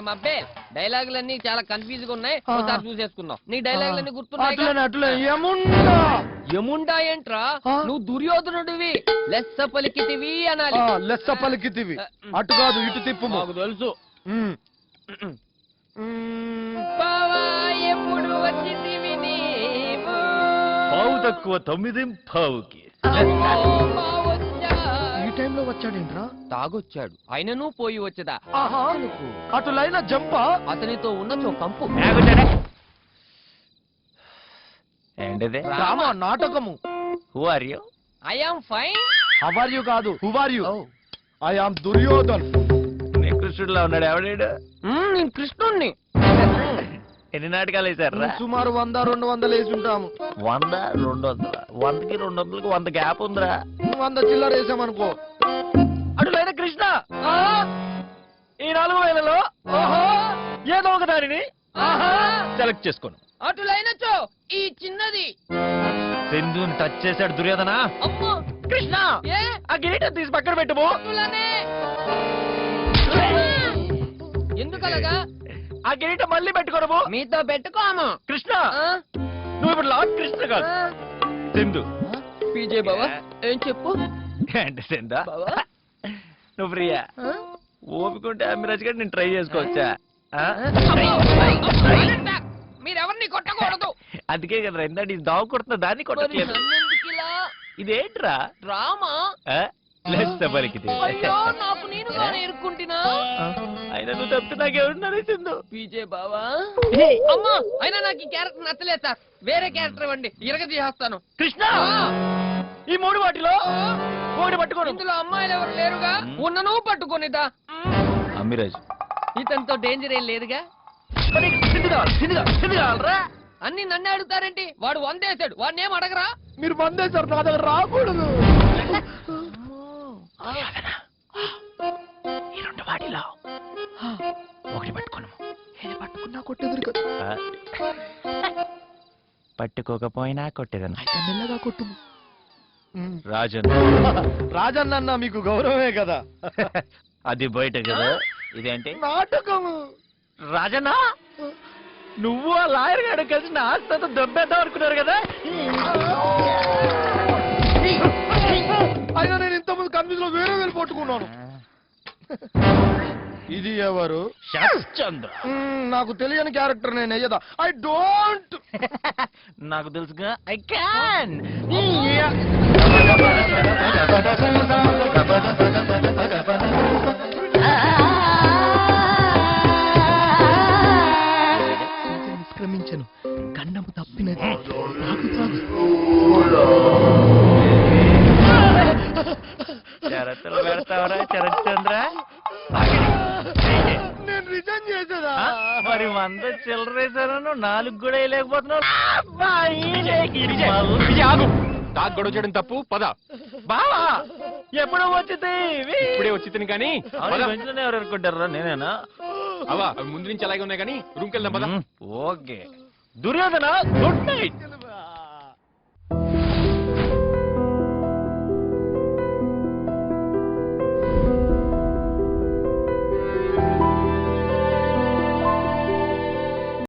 మబ్బే డైలాగులన్నీ చాలా కన్ఫ్యూజ్ గా ఉన్నాయి. ఒకసారి చూసేసుకుందాం. నీ డైలాగులన్నీ గుర్తున్నాయి? యముండా ఏంట్రా? నువ్వు దుర్యోధనుడివి. లెస్స పలికితివి అనాలి. లెస్స పలికితివి అటు కాదు ఇటు తిప్పు. మాకు తెలుసు. బావా ఎప్పుడు వచ్చితివి నీవు? పావు తక్కువ 9 పావుకి. ఈ టైంలో వచ్చాడేంట్రా? తాగొచ్చాడు. అయినను పోయి వచ్చేదా? అటు లైన్ జంపా? అతనితో ఉన్నచో కంపు. ఏంటిది? డ్రామా నాటకము. Who are you? I am fine. How are you కాదు, who are you? I am Duryodhan. నీ కృష్ణుడిలో ఉన్నాడు. ఎవడాడు? నేను కృష్ణుణ్ణి. ఎన్ని నాటకాలు వేసారా? సుమారు 100-200 వేసి ఉంటాము. 100, 200. 100కి 200కి 100 గ్యాప్ ఉందిరా. 100 చిల్లర వేసామనుకో. అటులైన కృష్ణ, ఈ 4000లో ఏదో ఒక దానిని సెలెక్ట్ చేసుకోను. అటులైనచో ఈ చిన్నది. సింధుని టచ్ చేశాడు దుర్యోధన. అమ్మో కృష్ణ, ఏ ఆ కిరీటం తీసి పక్కన పెట్టుము. ఎందుకలగా? ఆ కిరీటం మళ్ళీ పెట్టుకోను. మీతో పెట్టుకోము. కృష్ణ, నువ్వు ఇప్పుడు లార్డ్ కృష్ణ కాదు, సింధు. పీజే బావా ఏం చెప్పు? అంటే సింధా, బావా నువ్వు ప్రియా ఓపికంటే అమ్మిరాజ్ గారు నేను ట్రై చేసుకోవచ్చా? మీరెవరిని కొట్టకూడదు. అందుకే కదా ఇందాక ఇది దావు కొడుతున్నా, దాన్ని కొట్టట్లేదు. ఇదేంట్రా డ్రామా? నాకు నేనుగానే ఎరుక్కుంటున్నా. అయినా నువ్వు తప్పితే నాకెవరున్నారు సింధు? పీజే బావా. అమ్మా అయినా నాకు ఈ క్యారెక్టర్ నచ్చలేదు సార్. వేరే క్యారెక్టర్ ఇవ్వండి, ఇరగదీసేస్తాను. కృష్ణ, ఈ 3 వాటిలో ఒకటి పట్టుకోను. ఇందులో అమ్మాయిలు ఎవరు లేరుగా? ఉన్నను పట్టుకోనిదా? అమ్మిరాజ్, ఇతనితో డేంజర్ ఏం లేదుగా? అన్ని నన్నే అడుగుతారేంటి? వాడు 100 వేసాడు, వాడిని ఏం అడగరా? మీరు మందేశారు, నా దగ్గర రాకూడదు. ఈ 2 వాటిలో ఒకటి పట్టుకోను. పట్టుకున్నా కొట్టేదురు కదా. పట్టుకోకపోయినా కొట్టేదను. అయితే మెల్లగా కొట్టు. రాజన్, రాజన్న మీకు గౌరవమే కదా. అది బయట కదా. ఇదేంటి నాటకము? రాజన్న, నువ్వు ఆ లాయర్ గారు కలిసి నా ఆస్తంతా దెబ్బేద్దాం అనుకున్నారు కదా. అయినా నేను ఇంతకుముందు కన్ఫ్యూజ్ లో వేరే వేలు పట్టుకున్నాను. ఇది ఎవరు? శరత్చంద్ర. నాకు తెలియని క్యారెక్టర్ నేను అయ్యదా. I don't. నాకు తెలుసుగా, ఐ క్యాన్. నిష్క్రమించను, గండము తప్పినది. షరతులు పెడతావరా శరత్చంద్ర? నేను రిజైన్ చేసేదా? మరి 100 చిల్లరేసాను, 4 కూడా వేయలేకపోతున్నావు. గొడవ చేయడం తప్పు. పద బావా, ఎప్పుడో వచ్చింది. ఇప్పుడే వచ్చింది కానీ ఎవరు అనుకుంటారా? నేనేనా? అవా ముందు నుంచి అలాగే ఉన్నాయి కానీ రూమ్కి వెళ్దాం. పద. Okay Duryodhana, good night.